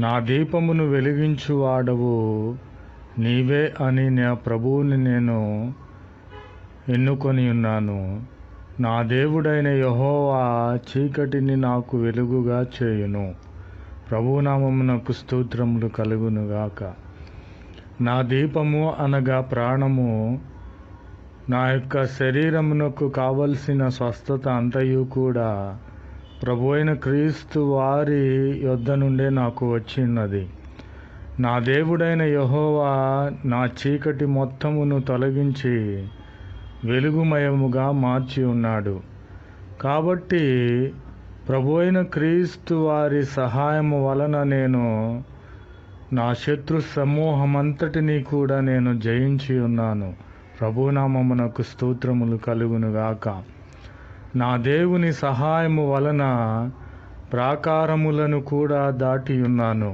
నా దీపమును వెలిగించువాడవు నీవే అని నా ప్రభువుని నేను ఎన్నుకొని ఉన్నాను. నా దేవుడైన యెహోవా చీకటిని నాకు వెలుగుగా చేయును. ప్రభునామమునకు స్తోత్రములు కలుగునుగాక. నా దీపము అనగా ప్రాణము, నా యొక్క శరీరమునకు కావలసిన స్వస్థత అంతయు కూడా ప్రభు అయిన క్రీస్తు వారి యొద్ద నుండే నాకు వచ్చిన్నది. నా దేవుడైన యెహోవా నా చీకటి మొత్తమును తొలగించి వెలుగుమయముగా మార్చి ఉన్నాడు. కాబట్టి ప్రభు అయిన క్రీస్తు వారి సహాయము వలన నేను నా శత్రు సమూహమంతటినీ కూడా నేను జయించి ఉన్నాను. ప్రభునామమునకు స్తోత్రములు కలుగునుగాక. నా దేవుని సహాయము వలన ప్రాకారములను కూడా దాటి ఉన్నాను.